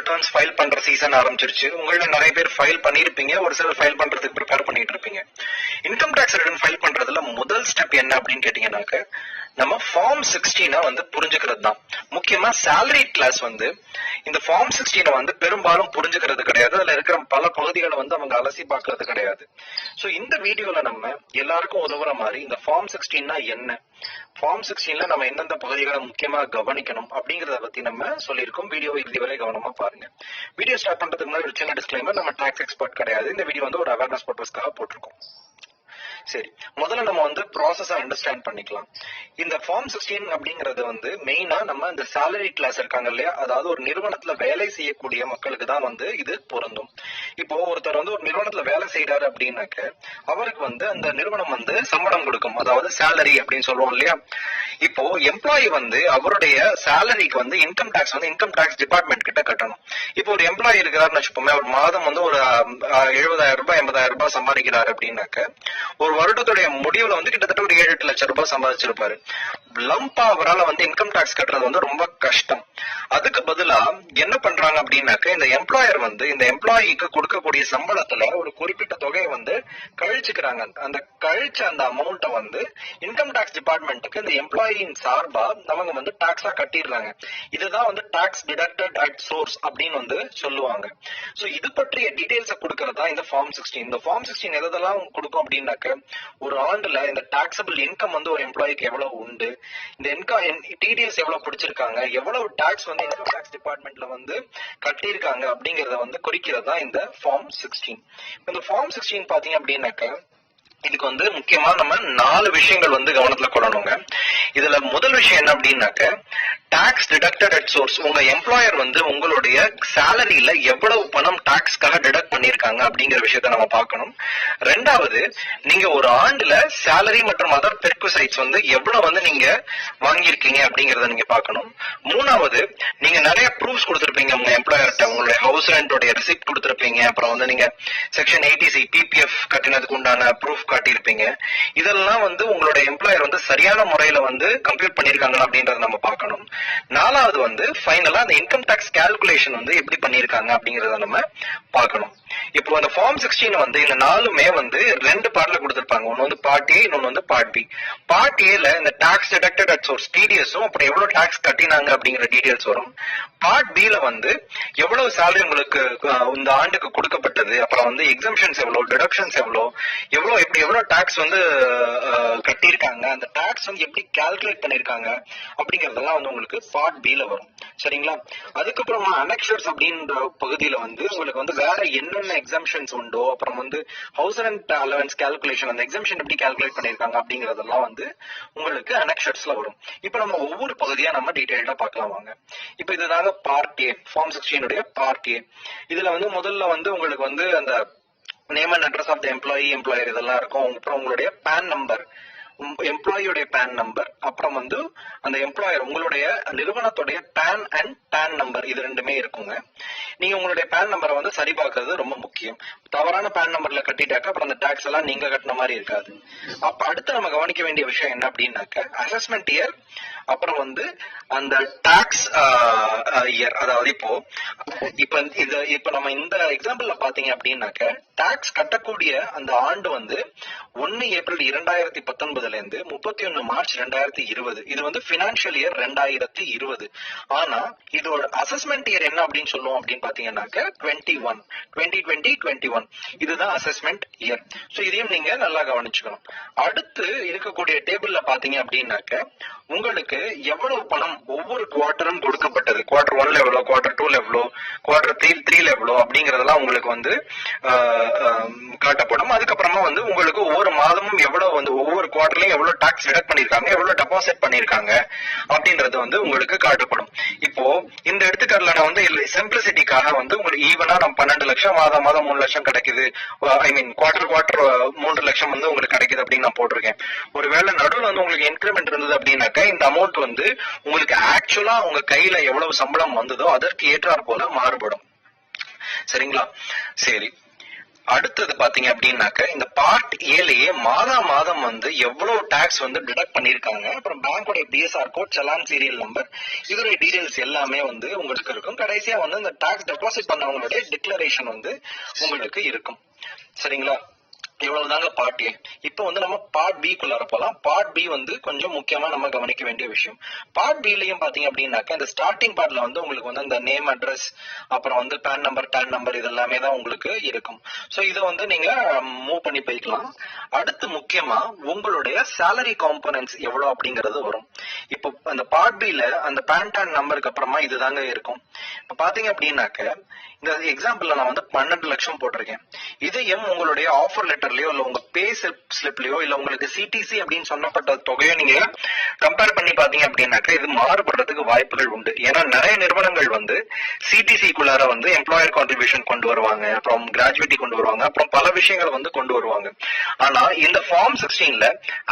Returns file பண்ற season ஆரம்பிச்சிருச்சு. உங்கள நிறைய பேர் ஃபைல் பண்ணிருப்பீங்க, ஒரு சிலர் ஃபைல் பண்றதுக்கு ப்ரிப்பேர் பண்ணிட்டு இருப்பீங்க. இன்கம் டாக்ஸ் ரிட்டர்ன் ஃபைல் பண்றதுல முதல் ஸ்டெப் என்ன அப்படின்னு கேட்டீங்கன்னாக்க நம்ம ஃபார்ம் 16 வந்து புரிஞ்சுக்கிறது தான். முக்கியமா சேலரி கிளாஸ் வந்து இந்த ஃபார்ம் 16 வந்து பெரும்பாலும் புரிஞ்சுக்கிறது கிடையாது. அதுல இருக்கிற பல பகுதிகளை வந்து அவங்க அலசி பார்க்கறது கிடையாது. சோ இந்த வீடியோல நம்ம எல்லாருக்கும் உதவுற மாதிரி இந்த ஃபார்ம் 16னா என்ன, ஃபார்ம் 16ல நம்ம எந்தெந்த பகுதிகளை முக்கியமா கவனிக்கணும் அப்படிங்கறத பத்தி நம்ம சொல்லியிருக்கோம். வீடியோ இதுவரை கவனமா பாருங்க. வீடியோ ஸ்டார்ட் பண்றதுக்கு முன்னாடி ஒரு சின்ன டிஸ்க்ளைமர், நம்ம டாக்ஸ் எக்ஸ்பர்ட் கிடையாது. இந்த வீடியோ வந்து ஒரு அவேர்னஸ் பர்பஸ்க்காக போட்டிருக்கோம். சரி, முதல்ல நம்ம வந்து ப்ராசஸ் அண்டர்ஸ்டாண்ட் பண்ணிக்கலாம். இந்த ஃபார்ம் 16 அப்படிங்கறது வந்து மெயினா நம்ம இந்த சேலரி கிளாஸ் இருக்காங்க இல்லையா, அதாவது ஒரு நிறுவனத்துல வேலை செய்யக்கூடிய மக்களுக்கு தான் வந்து இது பொருந்தும். இப்போ ஒருத்தர் வந்து ஒரு நிறுவனத்துல வேலை செய்யறாரு அப்படின்னாக்க அவருக்கு வந்து அந்த நிறுவனம் வந்து சம்பளம் கொடுக்கும், அதாவது சேலரி அப்படின்னு சொல்லுவோம் இல்லையா. இப்போ எம்ப்ளாயி வந்து அவருடைய சேலரிக்கு வந்து இன்கம் டாக்ஸ் வந்து இன்கம் டாக்ஸ் டிபார்ட்மெண்ட் கிட்ட கட்டணும். இப்போ ஒரு எம்ப்ளாயி இருக்கிறாருன்னு வச்சுப்போமே, ஒரு மாதம் வந்து ஒரு 70,000 ரூபாய் 80,000 ரூபாய் சம்பாதிக்கிறாரு அப்படின்னாக்க ஒரு வருடத்துடைய முடிவுல வந்து கிட்டத்தட்ட ஒரு 7-8 லட்சம் ரூபாய் சம்பாதிச்சிருப்பாரு. லம்பா அவரால் வந்து இன்கம் டாக்ஸ் கட்டுறது வந்து ரொம்ப கஷ்டம். அதுக்கு பதிலா என்ன பண்றாங்க அப்படின்னாக்க இந்த எம்ப்ளாயர் வந்து இந்த எம்ப்ளாயிக்கு கொடுக்கக்கூடிய சம்பளத்துல ஒரு குறிப்பிட்ட தொகையை வந்து கழிச்சுக்கிறாங்க. அந்த கழிச்ச அந்த அமௌண்ட்டை வந்து இன்கம் டாக்ஸ் டிபார்ட்மெண்ட்டுக்கு இந்த எம்ப்ளாயின் சார்பா அவங்க வந்து டாக்ஸா கட்டிடுறாங்க. இதுதான் வந்து டாக்ஸ் டிடக்டட் அட் சோர்ஸ் அப்படின்னு வந்து சொல்லுவாங்க. சோ இது பற்றிய டீடைல்ஸை கொடுக்கறதா இந்த ஃபார்ம் 16. இந்த ஃபார்ம் 16 எதெல்லாம் கொடுக்கும் அப்படின்னாக்க ஒரு ஆண்டுல இந்த டாக்ஸபிள் இன்கம் வந்து ஒரு எம்ப்ளாய்க்கு எவ்வளவு உண்டு, இந்த டிடிஎஸ் எவ்வளவு பிடிச்சிருக்காங்க, எவ்வளவு டாக்ஸ் வந்து இன்கம் டாக்ஸ் டிபார்ட்மெண்ட்ல வந்து கட்டியிருக்காங்க அப்படிங்கறத வந்து குறிக்கிறதா இந்த ஃபார்ம் 16. இந்த ஃபார்ம் 16 பாத்தீங்க அப்படின்னாக்க இதுக்கு வந்து முக்கியமா நம்ம 4 விஷயங்கள் வந்து கவனத்துல கொள்ளணுங்க. இதுல முதல் விஷயம் என்ன அப்படின்னாக்க டாக்ஸ் டிடக்டட் அட் சோர்ஸ். உங்க எம்ப்ளாயர் வந்து உங்களுடைய சேலரியில எவ்வளவு பணம் டாக்ஸ்க்காக டிடக்ட் பண்ணிருக்காங்க அப்படிங்கிற விஷயத்த நம்ம பார்க்கணும். ரெண்டாவது, நீங்க ஒரு ஆண்டுல சேலரி மற்றும் அதர் பெர்குசைட்ஸ் வந்து எவ்வளவு வந்து நீங்க வாங்கியிருக்கீங்க அப்படிங்கறத நீங்க பார்க்கணும். மூணாவது, நீங்க நிறைய ப்ரூஃப்ஸ் கொடுத்திருப்பீங்க உங்க எம்ப்ளாயர்கிட்ட, உங்களுடைய ஹவுஸ் ரெண்டோடைய ரிசிப்ட் கொடுத்திருப்பீங்க, அப்புறம் வந்து நீங்க செக்ஷன் 80C பிபிஎஃப் கட்டினதுக்கு உண்டான ப்ரூஃப் காட்டியிருப்பீங்க. இதெல்லாம் வந்து உங்களுடைய எம்ப்ளாயர் வந்து சரியான முறையில வந்து கம்ப்யூட் பண்ணிருக்காங்க அப்படின்றத நம்ம பார்க்கணும். நாலாவது வந்து ஃபைனலா அந்த இன்கம் டாக்ஸ் கால்குலேஷன் வந்து எப்படி பண்ணிருக்காங்க அப்படிங்கறத நம்ம பார்க்கணும். இப்போ அந்த ஃபார்ம் 16 வந்து இந்த 4மே வந்து 2 பார்ட்ல கொடுத்திருப்பாங்க. ஒன்னு வந்து பார்ட் ஏ, இன்னொன்னு வந்து பார்ட் பி. பார்ட் ஏல இந்த டாக்ஸ் டிடக்டட் அட் சோர்ஸ் டிடிஎஸும் அப்புறம் எவ்வளவு டாக்ஸ் கட்டினாங்க அப்படிங்கிற டீடைல்ஸ் வரும். பார்ட் பில வந்து எவ்வளவு சேலரி உங்களுக்கு இந்த ஆண்டுக்கு கொடுக்கப்பட்டது, அப்புறம் வந்து எக்ஸம்ஷன்ஸ் எவ்வளவு, டிடக்ஷன்ஸ் எவ்வளவு எப்படி எவ்வளவு டாக்ஸ் வந்து கட்டியிருக்காங்க, அந்த டாக்ஸ் வந்து எப்படி கால்குலேட் பண்ணிருக்காங்க அப்படிங்கறதெல்லாம் வந்து உங்களுக்கு பார்ட் பில வரும். சரிங்களா? அதுக்கப்புறமா அனெக்ஷர்ஸ் அப்படின்ற பகுதியில வந்து உங்களுக்கு வந்து வேற என்னென்ன எக்ஸம்ஷன்ஸ் உண்டோ, அப்புறம் வந்து ஹவுஸ் ரெண்ட் அலவன்ஸ் கால்குலேஷன், அந்த எக்ஸம்ஷன் எப்படி கால்குலேட் பண்ணிருக்காங்க அப்படிங்கறதெல்லாம் வந்து உங்களுக்கு அனெக்ஷர்ஸ்ல வரும். இப்ப நம்ம ஒவ்வொரு பகுதியா நம்ம டீடைல்டா பார்க்கலாம் வாங்க. இப்ப இதுதாங்க பார்ட் ஏ, ஃபார்ம் 16 உடைய பார்ட் ஏ. இதுல வந்து முதல்ல வந்து உங்களுக்கு வந்து அந்த name and address of the employer இதெல்லாம் இருக்கும். அப்புறம் உங்களுடைய பேன் நம்பர், எம்ப்ளாயியோட பேன் நம்பர், அப்புறம் வந்து அந்த எம்ப்ளாயர் உங்களுடைய நிறுவனத்துடைய பேன் அண்ட் பேன் நம்பர், இது ரெண்டுமே இருக்குங்க. நீங்க உங்களுடைய பேன் நம்பரை வந்து சரி பார்க்கறது ரொம்ப முக்கியம். தவறான பேன் நம்பர்ல கட்டிட்டாக்க அப்புறம் அந்த டாக்ஸ் எல்லாம் நீங்க கட்டின மாதிரி இருக்காது. அப்ப அடுத்து நம்ம கவனிக்க வேண்டிய விஷயம் என்ன அப்படின்னாக்க அசஸ்மெண்ட் இயர், அப்புறம் வந்து அந்த டாக்ஸ் இயர். அதாவது இப்ப நம்ம இந்த எக்ஸாம்பிள்ல பாத்தீங்க அப்படின்னாக்க டாக்ஸ் கட்டக்கூடிய அந்த ஆண்டு வந்து 1 ஏப்ரல் 2019 இருந்து 31 மார்ச் 2020. இது வந்து பினான்சியல் இயர் 2020. ஆனா இதோட அசஸ்மெண்ட் இயர் என்ன அப்படின்னு சொல்லுவோம் அப்படின்னு பாத்தீங்கன்னாக்க 2020-21. இதுதான் அசஸ்மெண்ட் இயர். சோ இதையும் நீங்க நல்லா கவனிச்சுக்கணும். அடுத்து இருக்கக்கூடிய டேபிள்ல பாத்தீங்க அப்படின்னாக்க உங்களுக்கு எவ்வளவு பணம் ஒவ்வொரு குவார்டரும் கொடுக்கப்பட்டது, குவார்டர் 1ல எவ்வளவு, குவார்டர் 2ல எவ்வளவு, குவார்டர் 3ல எவ்வளவு அப்படிங்கறதெல்லாம் உங்களுக்கு வந்து காட்டப்படும். அதுக்கப்புறமா வந்து உங்களுக்கு ஒவ்வொரு மாதமும் எவ்வளவு வந்து ஒவ்வொரு குவார்டர்லயும் எவ்வளவு டாக்ஸ் டிடக்ட் பண்ணிருக்காங்க, எவ்வளவு டெபாசிட் பண்ணிருக்காங்க அப்படின்றது வந்து உங்களுக்கு காட்டப்படும். இப்போ இந்த எடுத்துக்காட்டுல நான் வந்து சிம்பிளிசிட்டிக்காக வந்து உங்களுக்கு ஈவனா நம்ம 12 லட்சம் மாதம் 3 லட்சம் கிடைக்குது, ஐ மீன் குவார்டர் 3 லட்சம் வந்து உங்களுக்கு கிடைக்குது அப்படின்னு நான் போட்டிருக்கேன். ஒருவேளை நடுவில் வந்து உங்களுக்கு இன்கிரிமெண்ட் இருந்தது அப்படின்னாக்க இந்த அமௌண்ட் வந்து உங்களுக்கு ஆக்சுவலா உங்க கையில எவ்வளவு சம்பளம் வந்ததோ அதற்கு ஏற்றாற் போல மாறுபடும். சரிங்களா? சரி, அடுத்தது பாத்தீங்க அப்படின்னாக்க இந்த பார்ட் ஏலயே மாதம் வந்து எவ்வளவு டாக்ஸ் வந்து டிடக்ட் பண்ணிருக்காங்க, அப்புறம் பேங்கோட BSR code, challan serial number, இதோட டீடைல்ஸ் எல்லாமே வந்து உங்களுக்கு இருக்கும். கடைசியா வந்து இந்த டாக்ஸ் டெபாசிட் பண்ணவங்களுடைய டிக்ளரேஷன் வந்து உங்களுக்கு இருக்கும். சரிங்களா? இவ்வளவுதாங்க பார்ட் ஏ. இப்போ வந்து நம்ம பார்ட் பி குள்ளார போலாம். பார்ட் பி வந்து கொஞ்சம் முக்கியமா நம்ம கவனிக்க வேண்டிய விஷயம். பார்ட் பிலயும் பாத்தீங்க அப்படின்னாக்க இந்த ஸ்டார்டிங் பார்ட்ல வந்து உங்களுக்கு வந்து இந்த நேம், அட்ரஸ், அப்புறம் வந்து பேன் நம்பர், டான் நம்பர் இதெல்லாமே தான் உங்களுக்கு இருக்கும். சோ இதை வந்து நீங்க மூவ் பண்ணி போய்க்கலாம். அடுத்து முக்கியமா உங்களுடைய சேலரி காம்போனன்ட்ஸ் எவ்வளவு அப்படிங்கிறது வரும். இப்போ அந்த பார்ட் பில அந்த பேன் டான் நம்பருக்கு அப்புறமா இதுதாங்க இருக்கும். இப்ப பாத்தீங்க அப்படின்னாக்க இந்த எக்ஸாம்பிள்ல நான் வந்து 12 லட்சம் போட்டிருக்கேன். இதையும் உங்களுடைய ஆஃபர் லெட்டர்லயோ இல்ல உங்க பே ஸ்லிப்லயோ இல்ல உங்களுக்கு சிடிசி அப்படின்னு சொன்னப்பட்ட தொகையோ நீங்க கம்பேர் பண்ணி பாத்தீங்க அப்படின்னாக்க இது மாறுபடுறதுக்கு வாய்ப்புகள் உண்டு. ஏன்னா நிறைய நிறுவனங்கள் வந்து சிடிசிக்குள்ளார வந்து எம்ப்ளாயர் கான்ட்ரிபியூஷன் கொண்டு வருவாங்க, அப்புறம் கிராஜுவிட்டி கொண்டு வருவாங்க, அப்புறம் பல விஷயங்களை வந்து கொண்டு வருவாங்க. ஆனா இந்த ஃபார்ம் 16ல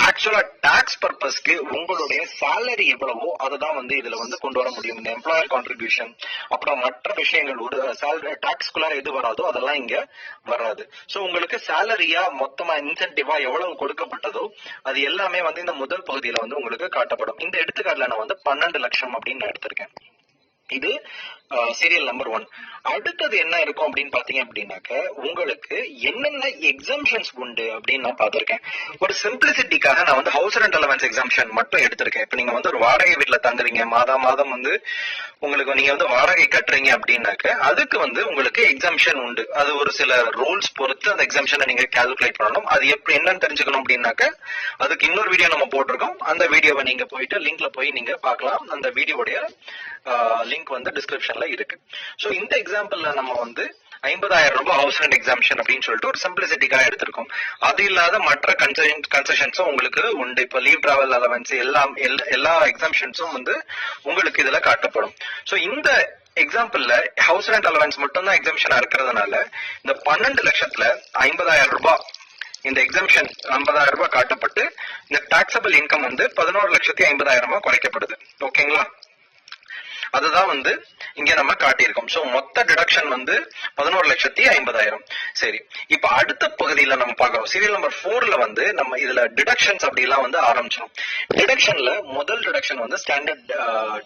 ஆக்சுவலா டாக்ஸ் பர்பஸ்க்கு உங்களுடைய சேலரி எவ்வளவோ அதுதான் வந்து இதுல வந்து கொண்டு வர முடியும். இந்த எம்ப்ளாயர் கான்ட்ரிபியூஷன் அப்புறம் மற்ற விஷயங்கள் ஒரு டாக்ஸ்குள்ளார எது வராதோ அதெல்லாம் இங்க வராது. சோ உங்களுக்கு சேலரியா மொத்தமா இன்சென்டிவா எவ்வளவு கொடுக்கப்பட்டதோ அது எல்லாமே வந்து இந்த முதல் பகுதியில வந்து உங்களுக்கு காட்டப்படும். இந்த எடுத்துக்காட்டுல நான் வந்து 12 லட்சம் அப்படின்னு எடுத்திருக்கேன். இது சீரியல் நம்பர் 1. அடுத்தது என்ன இருக்கும் அப்படின்னு பாத்தீங்க அப்படின்னாக்க உங்களுக்கு என்னென்ன எக்ஸம்ஷன்ஸ் உண்டு அப்படின்னு நான் பார்த்திருக்கேன். ஒரு சிம்பிளிசிட்டிக்காக நான் வந்து ஹவுஸ் ரெண்ட் அலவன்ஸ் எக்ஸம்ஷன் மட்டும் எடுத்திருக்கேன். இப்ப நீங்க வந்து ஒரு வாடகை வீட்டுல தங்குறீங்க, மாதம் வந்து உங்களுக்கு நீங்க வந்து வாடகை கட்டுறீங்க அப்படின்னாக்க அதுக்கு வந்து உங்களுக்கு எக்ஸம்ஷன் உண்டு. அது ஒரு சில ரூல்ஸ் பொறுத்து அந்த எக்ஸம்ஷனை நீங்க கால்குலேட் பண்ணணும். அது எப்படி என்னன்னு தெரிஞ்சுக்கணும் அப்படின்னாக்க அதுக்கு இன்னொரு வீடியோ நம்ம போட்டிருக்கோம். அந்த வீடியோவை நீங்க போயிட்டு லிங்க்ல போய் நீங்க பார்க்கலாம். அந்த வீடியோடைய லிங்க் வந்து டிஸ்கிரிப்ஷன்ல இருக்கு. சோ இந்த எக்ஸாம்பிள்ல நம்ம வந்து 50,000 ரூபாய் ஹவுஸ் ரெண்ட் எக்ஸாம்ஷன் அப்படின்னு சொல்லிட்டு ஒரு சிம்பிளிசிட்டிக்காக எடுத்திருக்கோம். அது இல்லாத மற்ற கன்செஷன்ஸும் உங்களுக்கு உண்டு. இப்ப லீவ் டிராவல் அலவன்ஸ் எல்லா எக்ஸாம்ஷன்ஸும் வந்து உங்களுக்கு இதுல காட்டப்படும். சோ இந்த எக்ஸாம்பிள்ல ஹவுஸ் ரெண்ட் அலவன்ஸ் மட்டும் தான் எக்ஸாம்ஷனா இருக்கிறதுனால இந்த 12 லட்சத்துல 50,000 ரூபாய் இந்த எக்ஸாம்ஷன் 50,000 ரூபாய் காட்டப்பட்டு இந்த டாக்ஸபிள் இன்கம் வந்து 11,50,000 ரூபாய் குறைக்கப்படுது. ஓகேங்களா? அதுதான் வந்து இங்க நம்ம காட்டியிருக்கோம். சோ மொத்த டிடக்ஷன் வந்து 11,50,000. சரி, இப்ப அடுத்த பகுதியில நம்ம பார்க்கிறோம். சீரியல் நம்பர் 4ல வந்து நம்ம இதுல டிடக்ஷன்ஸ் அப்படி எல்லாம் வந்து ஆரம்பிச்சிடும். டிடக்ஷன்ல முதல் டிடக்ஷன் வந்து ஸ்டாண்டர்ட்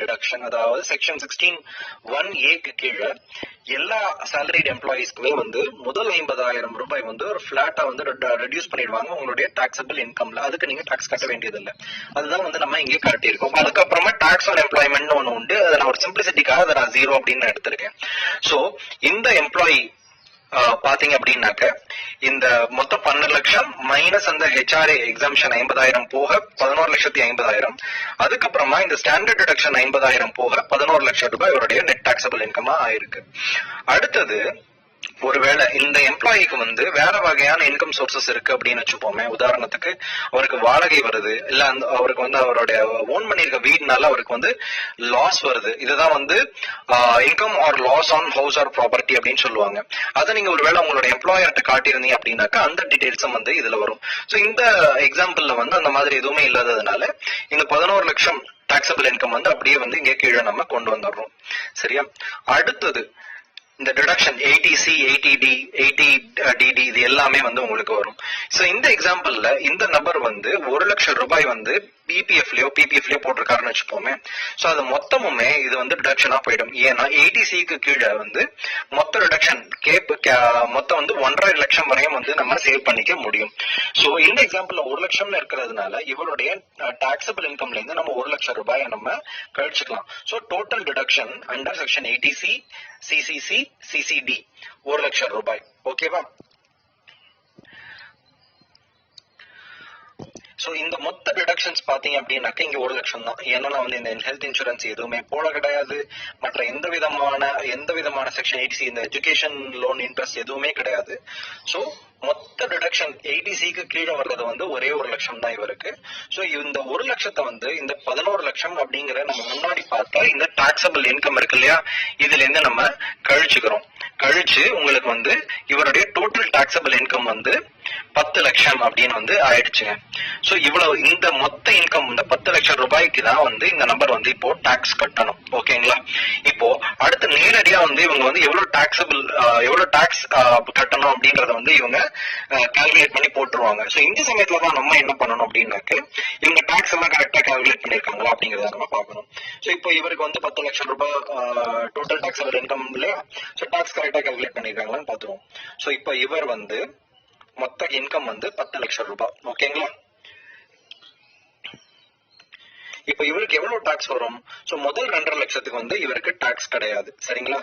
டிடக்ஷன், அதாவது செக்ஷன் 16(1)A கீழே எல்லா சேலரிட் எம்ப்ளாயிஸ்க்குமே வந்து முதல் 50,000 ரூபாய் வந்து ஒரு பிளாட்டா வந்து ரெடியூஸ் பண்ணிடுவாங்க உங்களுடைய டாக்ஸபிள் இன்கம்ல. அதுக்கு நீங்க டாக்ஸ் கட்ட வேண்டியது இல்லை. அதுதான் வந்து நம்ம இங்கே காட்டியிருக்கோம். அதுக்கப்புறமா டாக்ஸ் ஆன் எம்ப்ளாய்மெண்ட் ஒண்ணு உண்டு. அதை நான் ஒரு சிம்பிளிசிட்டிக்காக அதை நான் 0 அப்படின்னு எடுத்திருக்கேன். சோ இந்த எம்ப்ளாயி பாத்தீங்க அப்படின்னாக்க இந்த மொத்தம் 12 லட்சம் மைனஸ் அந்த ஹெச்ஆர்ஏ எக்ஸாம்ஷன் 50,000 போக 11,50,000. அதுக்கப்புறமா இந்த ஸ்டாண்டர்ட் டிடக்ஷன் 50,000 போக 11 லட்சம் ரூபாய் இவருடைய நெட் டாக்ஸபிள் இன்கமா ஆயிருக்கு. அடுத்தது ஒருவேளை இந்த எம்ப்ளாயிக்கு வந்து வேற வகையான இன்கம் சோர்சஸ் இருக்கு அப்படின்னு வச்சுப்போமே. உதாரணத்துக்கு அவருக்கு வாடகை வருது, இல்ல அவருக்கு வந்து அவருடைய ஓன் பண்ணிருக்க வீடுனால அவருக்கு வந்து லாஸ் வருது. இதுதான் வந்து income or loss on house or property அப்படின்னு சொல்லுவாங்க. அதை நீங்க ஒருவேளை உங்களோட எம்ப்ளாயர்ட்ட காட்டியிருந்தீங்க அப்படின்னாக்கா அந்த டீடைல்ஸும் வந்து இதுல வரும். சோ இந்த எக்ஸாம்பிள்ல வந்து அந்த மாதிரி எதுவுமே இல்லாததுனால இந்த 11 லட்சம் டாக்ஸபிள் இன்கம் வந்து அப்படியே வந்து இங்க கீழே நம்ம கொண்டு வந்துடுறோம். சரியா? அடுத்தது இந்த டிடக்ஷன் 80C, 80D, 80DD இது எல்லாமே வந்து உங்களுக்கு வரும். சோ இந்த எக்ஸாம்பிள்ல இந்த நபர் வந்து 1 லட்சம் ரூபாய் வந்து பிபிஎஃப்லயோ போட்டிருக்காருன்னு வச்சுப்போமே. சோ அது மொத்தமுமே இது வந்து டிடக்ஷனா போயிடும். ஏன்னா 80Cக்கு கீழே வந்து மொத்த டிடக்ஷன் மொத்தம் வந்து 1.5 லட்சம் வரையும் வந்து நம்ம சேவ் பண்ணிக்க முடியும். சோ இந்த எக்ஸாம்பிள்ல 1 லட்சம்னு இருக்கிறதுனால இவருடைய டாக்ஸபிள் இன்கம்ல இருந்து நம்ம 1 லட்சம் ரூபாயை நம்ம கழிச்சுக்கலாம். So total deduction under section 80C, CCC, CCD 1 லட்சம் ரூபாய். ஓகேவா? சோ இந்த மொத்த டிடக்ஷன்ஸ் பாத்தீங்க அப்படின்னாக்க இங்க 1 லட்சம் தான். ஏன்னா நான் வந்து இந்த ஹெல்த் இன்சூரன்ஸ் எதுவுமே போட கிடையாது, மற்ற எந்த விதமான செக்ஷன் 80C இந்த எஜுகேஷன் லோன் இன்ட்ரெஸ்ட் எதுவுமே கிடையாது. சோ மொத்த டிடக்ஷன் 80C கீழே வர்றது வந்து ஒரே 1 லட்சம் தான் இவருக்கு. சோ இந்த 1 லட்சத்தை வந்து இந்த 11 லட்சம் அப்படிங்கிற நம்ம முன்னாடி பார்த்தா இந்த டாக்ஸபிள் இன்கம் இருக்கு இல்லையா, இதுல இருந்து நம்ம கழிச்சுக்கிறோம். கழிச்சு உங்களுக்கு வந்து இவருடைய டோட்டல் டாக்ஸபிள் இன்கம் வந்து 10 லட்சம் அப்படின்னு வந்து ஆயிடுச்சுங்க. சோ இவ்வளவு இந்த மொத்த இன்கம் இந்த 10 லட்சம் ரூபாய்க்கு தான் வந்து இந்த நம்பர் வந்து இப்போ டாக்ஸ் கட்டணும். ஓகேங்களா? இப்போ அடுத்து நேரடியா வந்து இவங்க வந்து எவ்வளவு டாக்ஸ் கட்டணும் அப்படின்றத வந்து இவங்க கால்குலேட் பண்ணி போட்டுருவாங்க. சோ இந்த சமயத்துல தான் நம்ம என்ன பண்ணணும் அப்படின்னாக்க இவங்க டாக்ஸ் எல்லாம் கரெக்டா கால்குலேட் பண்ணிருக்காங்களா அப்படிங்கறத நம்ம பார்க்கணும். சோ இப்போ இவருக்கு வந்து 10 லட்சம் ரூபாய் டோட்டல் டாக்ஸபிள் இன்கம் இல்லையா, சோ டாக்ஸ் கரெக்டா கால்குலேட் பண்ணிருக்காங்களான்னு பாத்துருவோம். சோ இப்போ இவர் வந்து மொத்த இன்கம் வந்து 10 லட்சம் ரூபாய். ஓகேங்களா? இப்ப இவருக்கு எவ்வளவு டாக்ஸ் வரும்? சோ முதல் 2.5 லட்சத்துக்கு வந்து இவருக்கு டாக்ஸ் கிடையாது. சரிங்களா?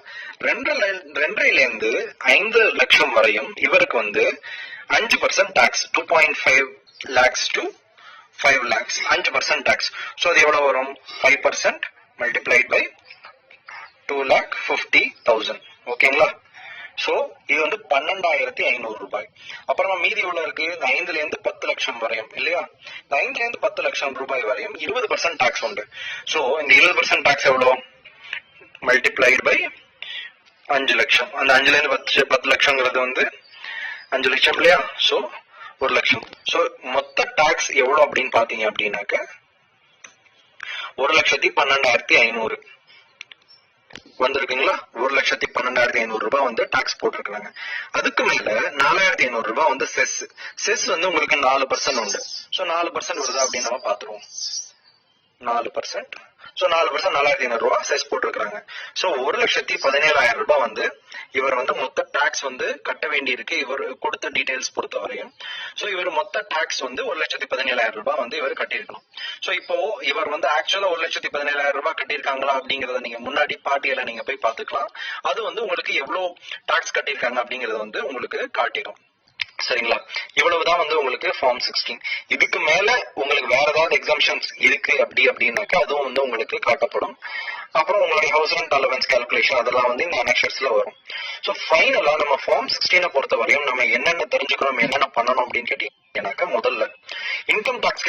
2.5 இருந்து 5 லட்சம் வரையும் இவருக்கு வந்து 5% tax, 2.5 lakhs to 5 lakhs 5% tax. So அது எவ்வளவு வரும்? 5% multiplied by 2,50,000. ஓகேங்களா? சோ இது வந்து 12,500 ரூபாய். அப்புறமா மீதி எவ்வளவு இருக்கு? 5ல இருந்து 10 லட்சம் வரையும் இல்லையா, 5ல இருந்து 10 லட்சம் ரூபாய் வரையும் 20% டாக்ஸ் உண்டு. சோ இந்த 20% டாக்ஸ் எவ்வளவு? மல்டிப்ளைட் பை 5 லட்சம். அந்த 5ல இருந்து 10 லட்சம்ங்கிறது வந்து 5 லட்சம் இல்லையா, சோ 1 லட்சம். சோ மொத்த டாக்ஸ் எவ்வளவு அப்படின்னு பாத்தீங்க அப்படின்னாக்க 1,12,500 வந்திருக்குங்களா. 1,12,500 ரூபாய் வந்து டாக்ஸ் போட்டிருக்காங்க. அதுக்கு மேல 4,500 ரூபாய் வந்து செஸ் வந்து உங்களுக்கு 4% உண்டு. சோ 4% வருதா அப்படின்னு நம்ம பாத்துருவோம். 4%. சோ 4% 4,500 ரூபாய் செஸ் போட்டிருக்காங்க. சோ 1,17,000 ரூபாய் வந்து இவர் வந்து மொத்த டாக்ஸ் வந்து கட்ட வேண்டி இருக்கு இவர் கொடுத்த டீடைல்ஸ் பொறுத்தவரையும். சோ இவர் மொத்த டாக்ஸ் வந்து 1,17,000 ரூபாய் வந்து இவர் கட்டியிருக்கணும். சோ இப்போ இவர் வந்து ஆக்சுவலா 1,17,000 ரூபாய் கட்டியிருக்காங்களா அப்படிங்கறத நீங்க முன்னாடி பாட்டியில நீங்க போய் பாத்துக்கலாம். அது வந்து உங்களுக்கு எவ்வளவு டாக்ஸ் கட்டியிருக்காங்க அப்படிங்கறத வந்து உங்களுக்கு காட்டிடும். சரிங்களா? இவ்வளவுதான் வந்து உங்களுக்கு ஃபார்ம் 16. இதுக்கு மேல உங்களுக்கு வேற ஏதாவது எக்ஸாம்ஷன்ஸ் இருக்கு அப்படின்னாக்கா அதுவும் வந்து உங்களுக்கு காட்டப்படும். அப்புறம் உங்களுடைய ஹவுஸ் ரெண்ட் அலவன்ஸ் கால்குலேஷன் அதெல்லாம் வந்து இந்த அனெக்சர்ஸ்ல வரும். சோ ஃபைனலா நம்ம ஃபார்ம் 16 பொறுத்த வரையும் நம்ம என்னென்ன தெரிஞ்சுக்கணும், என்னென்ன பண்ணணும் அப்படின்னு கேட்டீங்கன்னாக்கா முதல்ல இன்கம் டாக்ஸ்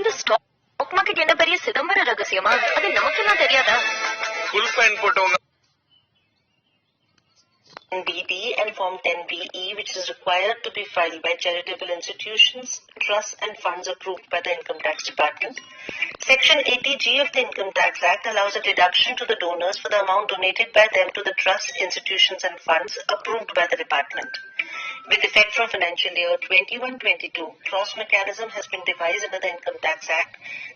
இந்த ஸ்டாக் மார்க்கெட் என்ன பெரிய சிதம்பர ரகசியமா? அது நமக்கெல்லாம் தெரியாதா? ஃபுல் பேன் போட்டவங்க BD and Form 10BE, which is required to be filed by charitable institutions, trusts and funds approved by the Income Tax Department. Section 80G of the Income Tax Act allows a deduction to the donors for the amount donated by them to the trusts, institutions and funds approved by the department. With effect from financial year 21-22, cross mechanism has been devised under the Income Tax Act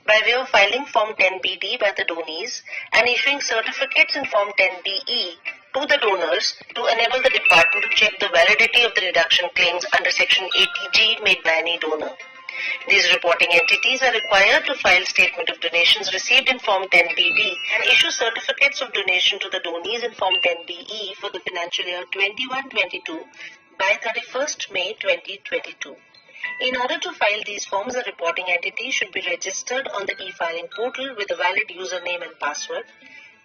by way of filing Form 10BD by the donees and issuing certificates in Form 10BE to the donors to enable the department to check the validity of the deduction claims under Section 80G made by any donor. These reporting entities are required to file statement of donations received in Form 10BD and issue certificates of donation to the donees in Form 10BE for the financial year 21-22 by 31st May 2022. In order to file these forms, the reporting entity should be registered on the e-filing portal with a valid username and password.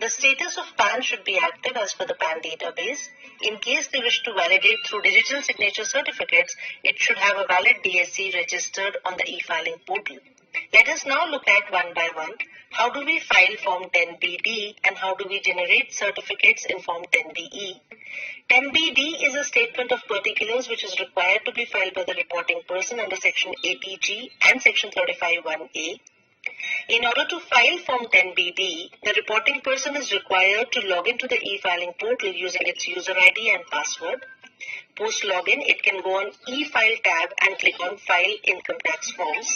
The status of PAN should be active as per the PAN database. In case they wish to validate through digital signature certificates, it should have a valid DSC registered on the e-filing portal. Let us now look at one by one. How do we file Form 10BD and how do we generate certificates in Form 10BE? 10BD is a statement of particulars which is required to be filed by the reporting person under Section 80G and Section 35(1)A. In order to file Form 10BD, the reporting person is required to log into the e-filing portal using its user ID and password. Post login, it can go on e-file tab and click on File Income Tax Forms.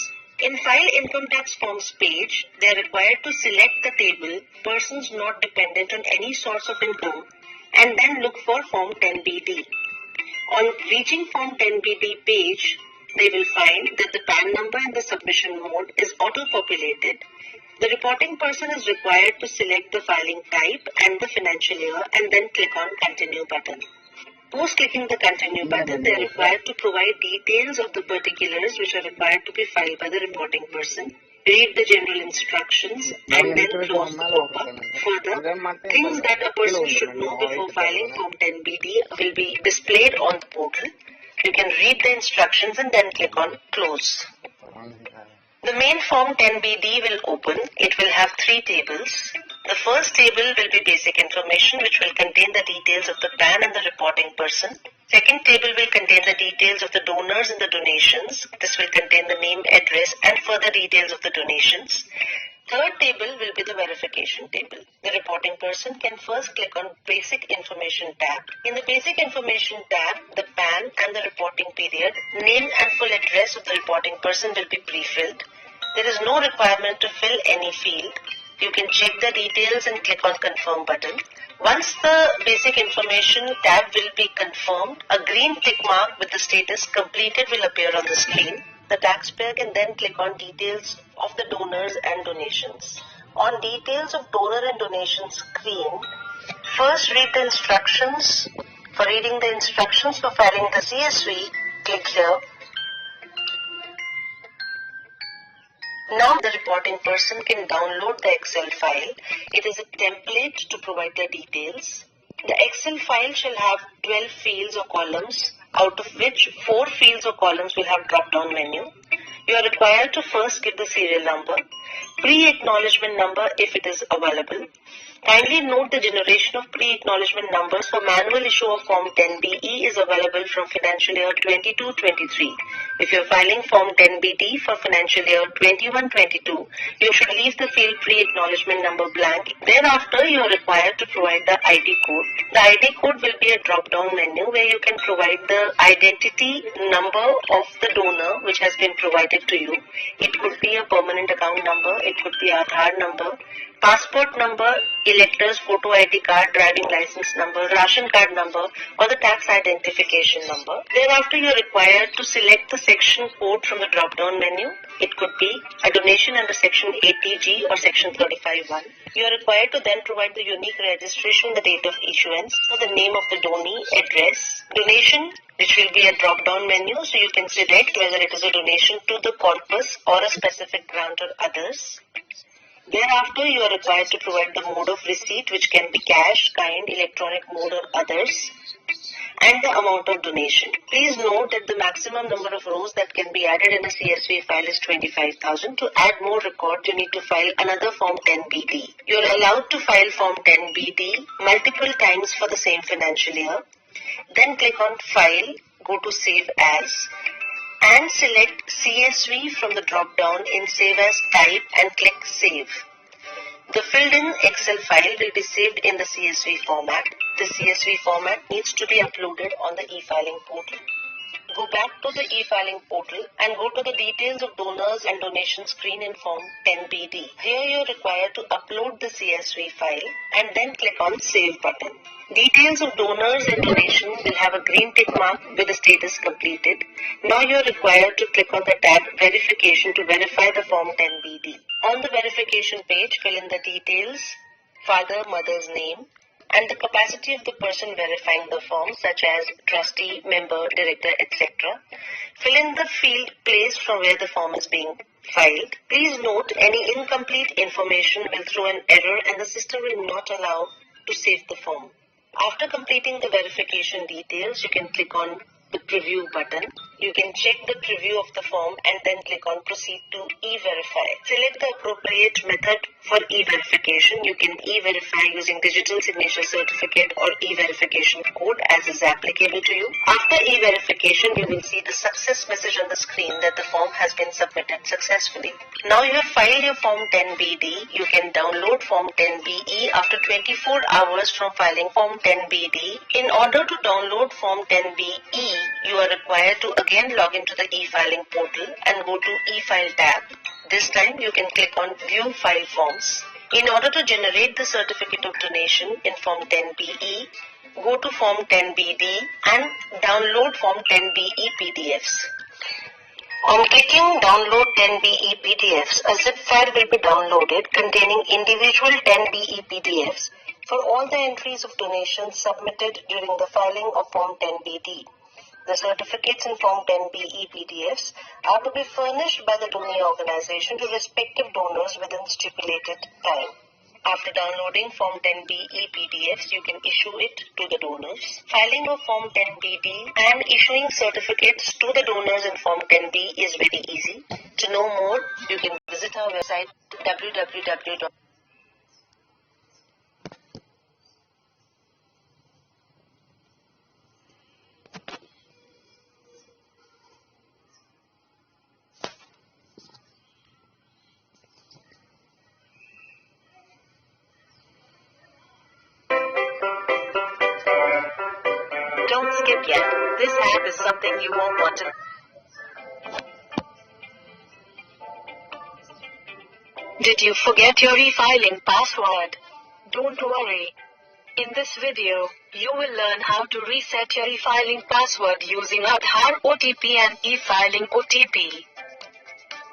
In File Income Tax Forms page, they are required to select the table Persons Not Dependent on Any Source of Income and then look for Form 10BD. On reaching Form 10BD page, they will find that the PAN number in the submission mode is auto-populated. The reporting person is required to select the filing type and the financial year and then click on Continue button. Post clicking the Continue button, they are required to provide details of the particulars which are required to be filed by the reporting person. Read the general instructions and then close the pop-up. Further, things that a person should know before filing Form 10BD will be displayed on the portal. You can read the instructions and then click on Close. The main Form 10BD will open. It will have 3 tables. The first table will be basic information which will contain the details of the PAN and the reporting person. Second table will contain the details of the donors and the donations. This will contain the name, address and further details of the donations. Third table will be the verification table. The reporting person can first click on Basic Information tab. In the Basic Information tab, the PAN and the reporting period, name and full address of the reporting person will be pre-filled. There is no requirement to fill any field. You can check the details and click on Confirm button. Once the Basic Information tab will be confirmed, a green tick mark with the status completed will appear on the screen. The taxpayer can then click on Details of the donors and donations. On Details of donor and donation screen, first read the instructions. For reading the instructions for filing the CSV, click here. Now the reporting person can download the Excel file. It is a template to provide the details. The Excel file shall have 12 fields or columns, out of which 4 fields or columns will have drop-down menu. You are required to first give the serial number, pre-acknowledgement number if it is available. Kindly note the generation of pre-acknowledgement numbers for manual issue of Form 10BE is available from financial year 22-23. If you are filing Form 10BD for financial year 21-22, you should leave the field pre-acknowledgement number blank. Thereafter, you are required to provide the ID code. The ID code will be a drop-down menu where you can provide the identity number of the donor which has been provided to you. It could be a permanent account number, it could be Aadhaar number, passport number, elector's photo ID card, driving license number, ration card number, or the tax identification number. Thereafter, you are required to select the section code from the drop-down menu. It could be a donation under Section 80G or Section 35(1). You are required to then provide the unique registration, the date of issuance, or the name of the donee, address, donation, which will be a drop-down menu, so you can select whether it is a donation to the corpus or a specific grant or others. Thereafter, you are required to provide the mode of receipt, which can be cash, kind, electronic mode or others. and the amount of donation. Please note that the maximum number of rows that can be added in a CSV file is 25,000. To add more records, you need to file another Form 10BD. You are allowed to file Form 10BD multiple times for the same financial year. Then click on File, go to Save As, and select CSV from the drop-down in Save As type and click Save. The filled-in Excel file will be saved in the CSV format. The CSV format needs to be uploaded on the e-filing portal. Go back to the e-filing portal and go to the Details of Donors and Donation screen in Form 10BD. Here you are required to upload the CSV file and then click on Save button. Details of donors and donation will have a green tick mark with the status completed. Now you are required to click on the tab Verification to verify the Form 10BD. On the verification page, fill in the details, father, mother's name, and the capacity of the person verifying the form, such as trustee, member, director, etc. Fill in the field placed from where the form is being filed. Please note any incomplete information will throw an error and the system will not allow to save the form. After completing the verification details, you can click on the preview button. You can check the preview of the form and then click on proceed to e-verify. Select the appropriate method for e-verification. You can e-verify using digital signature certificate or e-verification code as is applicable to you. After e-verification, you will see the success message on the screen that the form has been submitted successfully. Now you have filed your Form 10BD. You can download Form 10BE after 24 hours from filing Form 10BD. In order to download Form 10BE, you are required to again log into the e-filing portal and go to e-file tab. This time you can click on View File Forms. In order to generate the certificate of donation in Form 10BE, go to Form 10BD and download Form 10BE PDFs. On clicking Download 10BE PDFs, a zip file will be downloaded containing individual 10BE PDFs for all the entries of donations submitted during the filing of Form 10BD. The certificates in Form 10BE PDFs are to be furnished by the donor organization to respective donors within stipulated time. After downloading Form 10BE PDFs, you can issue it to the donors. Filing of Form 10BD and issuing certificates to the donors in Form 10B is very easy. To know more, you can visit our website www. Don't skip yet. This app is something you won't want to. Did you forget your e-filing password? Don't worry. In this video, you will learn how to reset your e-filing password using Aadhaar OTP and e-filing OTP.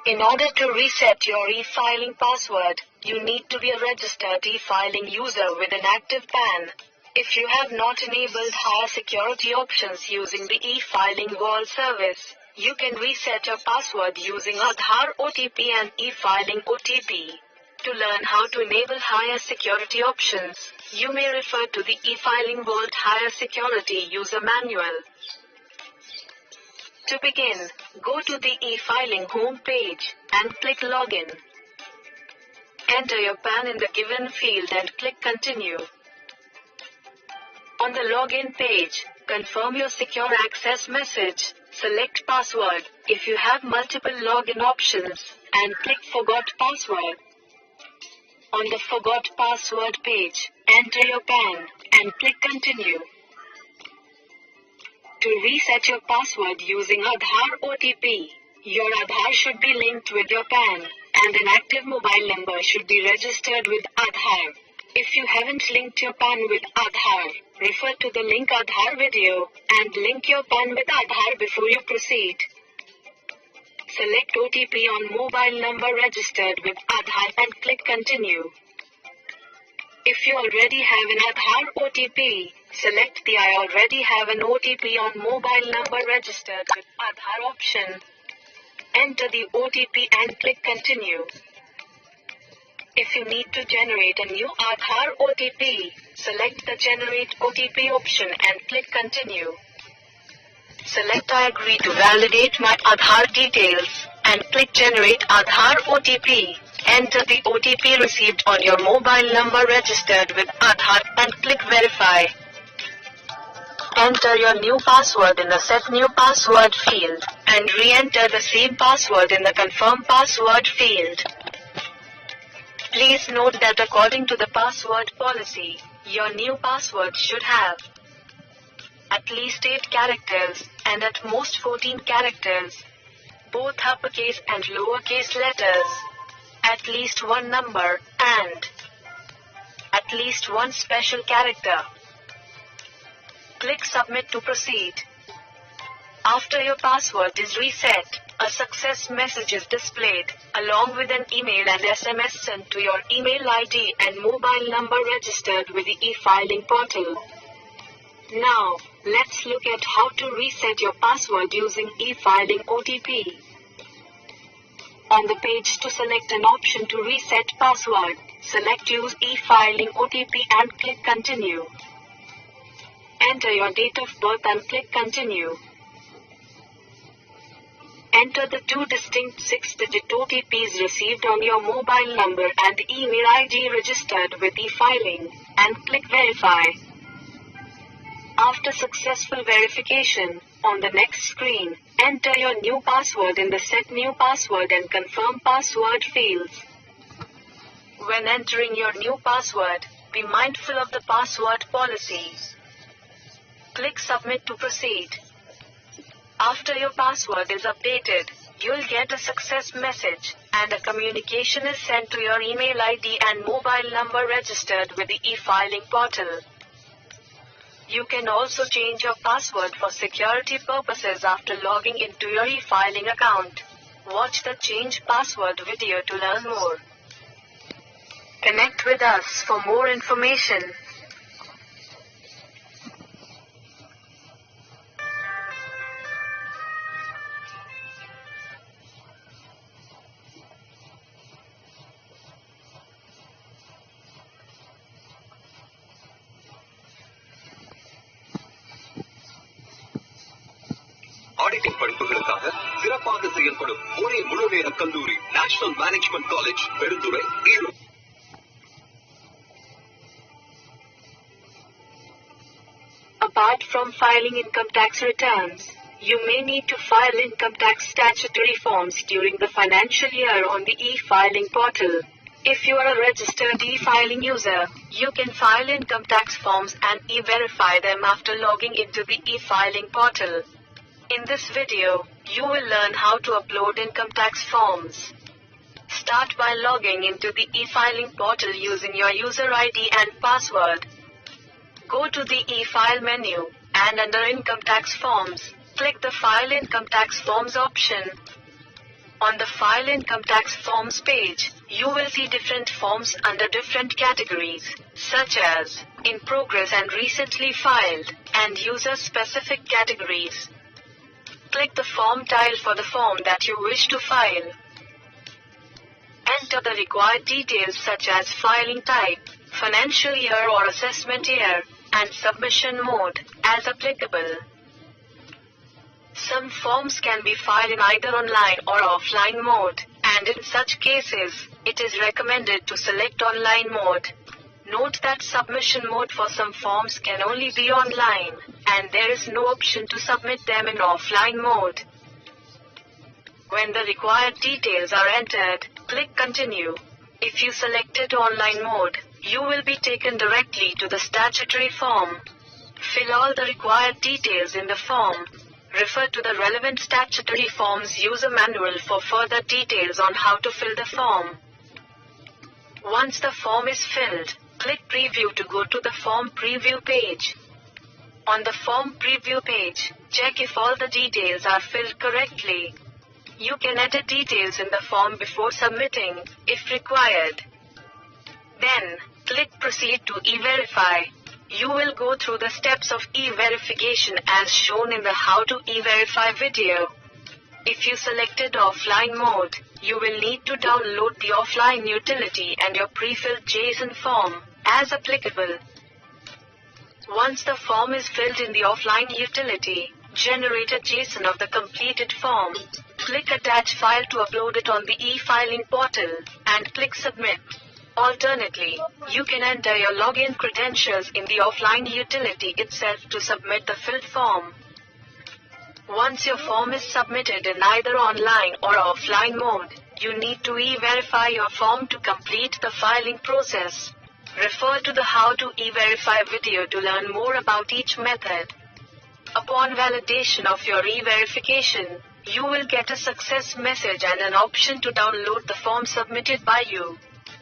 In order to reset your e-filing password, you need to be a registered e-filing user with an active PAN. If you have not enabled higher security options using the e-filing world service, you can reset your password using Aadhaar OTP and e-filing OTP. To learn how to enable higher security options, you may refer to the e-filing world higher security user manual. To begin, go to the e-filing home page and click Login. Enter your PAN in the given field and click Continue. On the login page, confirm your secure access message, select password if you have multiple login options, and click Forgot Password. On the Forgot Password page, enter your PAN and click Continue. To reset your password using Aadhaar OTP, your Aadhaar should be linked with your PAN, and an active mobile number should be registered with Aadhaar. If you haven't linked your PAN with Aadhaar, refer to the link Aadhaar video and link your PAN with Aadhaar before you proceed. Select OTP on mobile number registered with Aadhaar and click Continue. If you already have an Aadhaar OTP, select the I already have an OTP on mobile number registered with Aadhaar option. Enter the OTP and click Continue. If you need to generate a new Aadhaar OTP, select the Generate OTP option and click Continue. Select I agree to validate my Aadhaar details and click Generate Aadhaar OTP. Enter the OTP received on your mobile number registered with Aadhaar and click Verify. Enter your new password in the Set New Password field and re-enter the same password in the Confirm Password field. Please note that according to the password policy, your new password should have at least 8 characters and at most 14 characters, both uppercase and lowercase letters, at least one number, and at least one special character. Click Submit to proceed. After your password is reset, a success message is displayed, along with an email and SMS sent to your email ID and mobile number registered with the e-filing portal. Now, let's look at how to reset your password using e-filing OTP. On the page to select an option to reset password, select Use e-filing OTP and click Continue. Enter your date of birth and click Continue. Enter the 2 distinct 6-digit OTPs received on your mobile number and the email ID registered with e-filing, and click Verify. After successful verification, on the next screen, enter your new password in the Set New Password and Confirm Password fields. When entering your new password, be mindful of the password policy. Click Submit to proceed. After your password is updated, you'll get a success message, and a communication is sent to your email ID and mobile number registered with the e-filing portal. You can also change your password for security purposes after logging into your e-filing account. Watch the Change Password video to learn more. Connect with us for more information. Auditing படிப்புகளுக்காக சிறப்பாக செயல்படும் ஒரே முழுநேர கல்லூரி national management college Perundurai Erode. Apart from filing income tax returns, you may need to file income tax statutory forms during the financial year on the e-filing portal. If you are a registered e-filing user, you can file income tax forms and e-verify them after logging into the e-filing portal. In this video, you will learn how to upload income tax forms. Start by logging into the e-filing portal using your user ID and password. Go to the e-file menu, and under Income Tax Forms, click the File Income Tax Forms option. On the File Income Tax Forms page, you will see different forms under different categories, such as In Progress and Recently Filed, and User-Specific categories. Click the form tile for the form that you wish to file. Enter the required details such as filing type, financial year or assessment year, and submission mode, as applicable. Some forms can be filed in either online or offline mode, and in such cases, it is recommended to select online mode. Note that submission mode for some forms can only be online, and there is no option to submit them in offline mode. When the required details are entered, click Continue. If you selected online mode, you will be taken directly to the statutory form. Fill all the required details in the form. Refer to the relevant statutory form's user manual for further details on how to fill the form. Once the form is filled, click Preview to go to the form preview page. On the form preview page, check if all the details are filled correctly. You can edit details in the form before submitting, if required. Then, click Proceed to e-verify. You will go through the steps of e-verification as shown in the How to e-verify video. If you selected offline mode, you will need to download the offline utility and your pre-filled JSON form, as applicable. Once the form is filled in the offline utility, generate a JSON of the completed form. Click Attach File to upload it on the e-filing portal, and click Submit. Alternately, you can enter your login credentials in the offline utility itself to submit the filled form. Once your form is submitted in either online or offline mode, you need to e-verify your form to complete the filing process. Refer to the How to E-Verify video to learn more about each method. Upon validation of your e-verification, you will get a success message and an option to download the form submitted by you.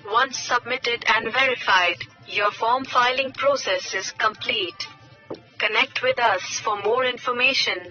Once submitted and verified, your form filing process is complete. Connect with us for more information.